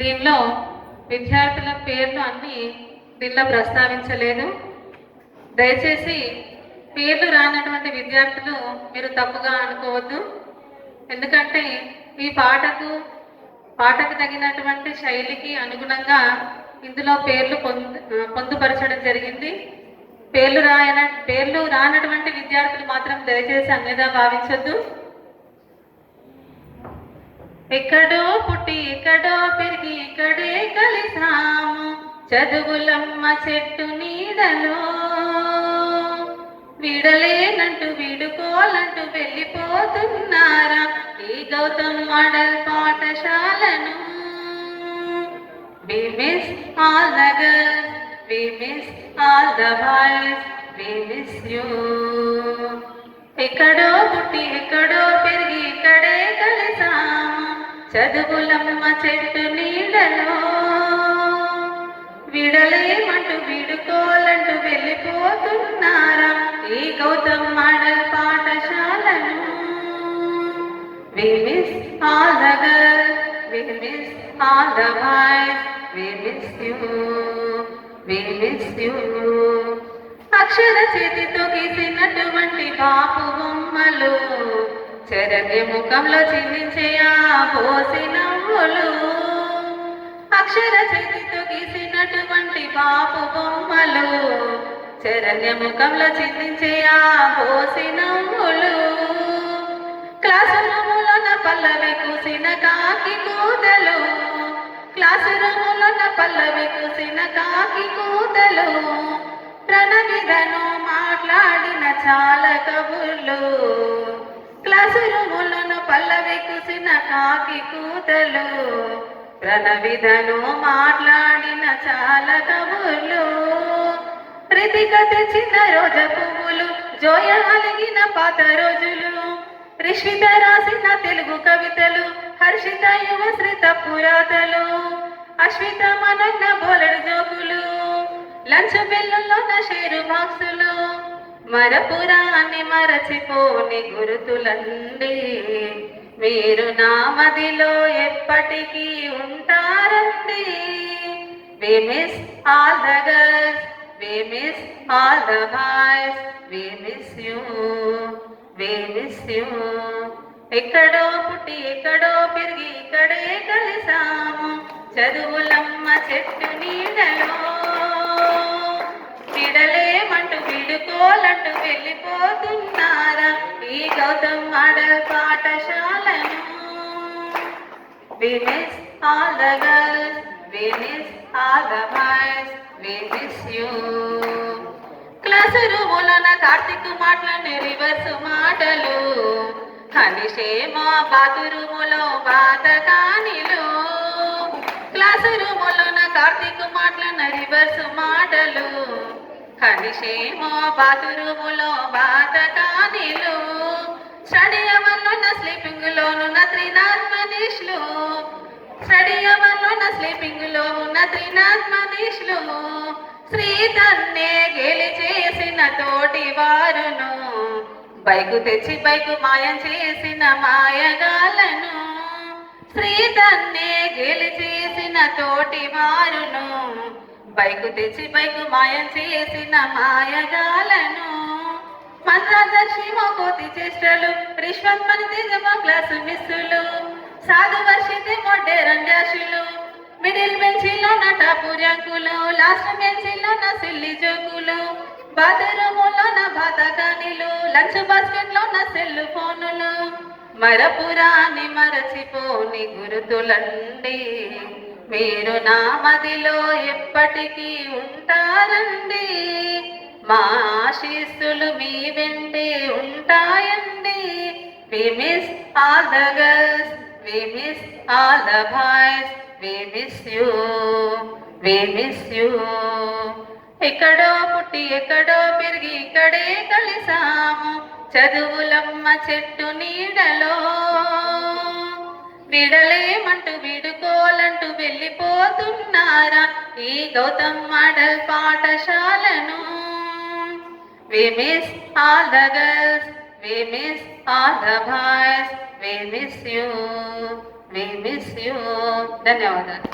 దీనిలో విద్యార్థుల పేర్లు అన్నీ దీనిలో ప్రస్తావించలేదు. దయచేసి పేర్లు రానటువంటి విద్యార్థులు మీరు తప్పుగా అనుకోవద్దు. ఎందుకంటే ఈ పాటకు తగినటువంటి శైలికి అనుగుణంగా ఇందులో పేర్లు పొందుపరచడం జరిగింది. పేర్లు రానటువంటి విద్యార్థులు మాత్రం దయచేసి అన్యదా భావించొద్దు. ఎక్కడో పుట్టి ఎక్కడో పెరిగి ఇక్కడే కలిసాము చదువులమ్మ చెట్టు నీడలో, వీడలేనంటూ వీడుకోలంటూ వెళ్ళిపోతున్నారా ఈ గౌతమ్ మోడల్ పాఠశాలను. We miss all the girls, we miss all the boys, we miss you. ఎక్కడో పుట్టి ఎక్కడో పెరిగి ఇక్కడే కలిసాము చదువులమ్మ చెట్టు నీడలో, విడలేమంటూ వీడుకోలంటూ వెళ్ళిపోతున్నారా ఈ గౌతమ్ మోడల్ పాఠశాలను. We miss all the girls, we miss all the boys, we miss you, we miss you. అక్షర చేతితో గీసినటువంటి బాపు బొమ్మలు చరణ్య ముఖంలో చిందించే ఆ పోసి నవ్వులు. అక్షర చేతితో గీసినటువంటి బాపు బొమ్మలు చరణ్య ముఖంలో చిందించే ఆ పోసి నవ్వులు. క్లాసు రూములోన పల్లవి కూసిన కాకి కూతలు, క్లాసు రూములోన పల్లవి కూసిన కాకి కూతలు, ప్రణవిధను మాట్లాడిన చాలా కబుర్లు. క్లాసు రూములోన పల్లవి కూసిన కాకి కూతలు, ప్రణవిధను మాట్లాడిన చాలా కబుర్లు. ప్రీతిక తెచ్చిన రోజ పువ్వులు, జోయ అలిగిన పాత రోజులు, రిష్విత రాసిన తెలుగు కవితలు, హర్షిత యువశ్రిత పురాతలు, అశ్విత మనన్న బోలెడు జోకులు, లంచ్ బెల్లుల్లోన షేరు బాక్సులు, మరపురాన్ని మరచిపోని గురుతులండి మీరు నా మదిలో ఎప్పటికీ ఉంటారండి. We miss all the girls, we miss all the boys, we miss you, we miss you. ఎక్కడో పుట్టి ఎక్కడో పెరిగి ఇక్కడే కలిసాము చదువులమ్మ చెట్టు నీడలో, విడలేమంటూ వీడుకోలంటూ వెళ్ళిపోతున్నారా ఈ గౌతమ్ మోడల్ పాఠశాలను. We miss all the girls, we miss all the boys, we miss you. Class రూములోన కార్తీక్ మాటలని రివర్స్ మాటలు, హనిషేమో బాతురూములో బాతకానిలు. క్లాసు రూములోన కార్తీక్ మాటలన్న రివర్స్ మాటలు, హనిషేమో బాతురూములో బాతకానిలు. స్టడీ అవర్లోన స్లీపింగ్ లోనున్న త్రినాథ్మనీష్లు, స్టడీ అవర్లోన స్లీపింగ్ లో ఉన్న త్రినాథ్మనీష్లు, శ్రీతన్నే గెలి చేసిన తోటి వారును, బైకు తెచ్చి బైకు మాయం చేసిన మాయగాలను. శ్రీతన్నే గెలి చేసిన తోటి వారును, బైకు తెచ్చి బైకు మాయం చేసిన మాయగాలను. మంత్రాదర్శి కోతి చేష్టలు, రిష్వత్ మణి తేజమో క్లాసు మిస్సులు, సాధు వర్షితే మొడ్డేరం డాషులు, మిడిల్ బెంచీలో టాపు ర్యాంకులు, లాస్ట్ బెంచీలో సిల్లి జోకులు, బాత్రూములో బాతకానిలు, లంచ్ బాస్కెట్ లో సెల్ ఫోనులు, మరపురాన్ని మరచిపోని గురుతులండి మీరు నా మదిలో ఎప్పటికీ ఉంటారండి. మా ఆశీస్సులు మీ వెంటే ఉంటాయండి. We miss all the girls, we miss all the boys, we miss you, we miss you. ఎక్కడో పుట్టి ఎక్కడో పెరిగి ఇక్కడే కలిసాము చదువులమ్మ చెట్టు నీడలో, విడలేమంటూ వీడుకోలంటూ వెళ్ళిపోతున్నారా ఈ గౌతమ్ మోడల్ పాఠశాలను. We miss all the girls, we miss all the boys, we miss you, we miss you. ధన్యవాదాలు.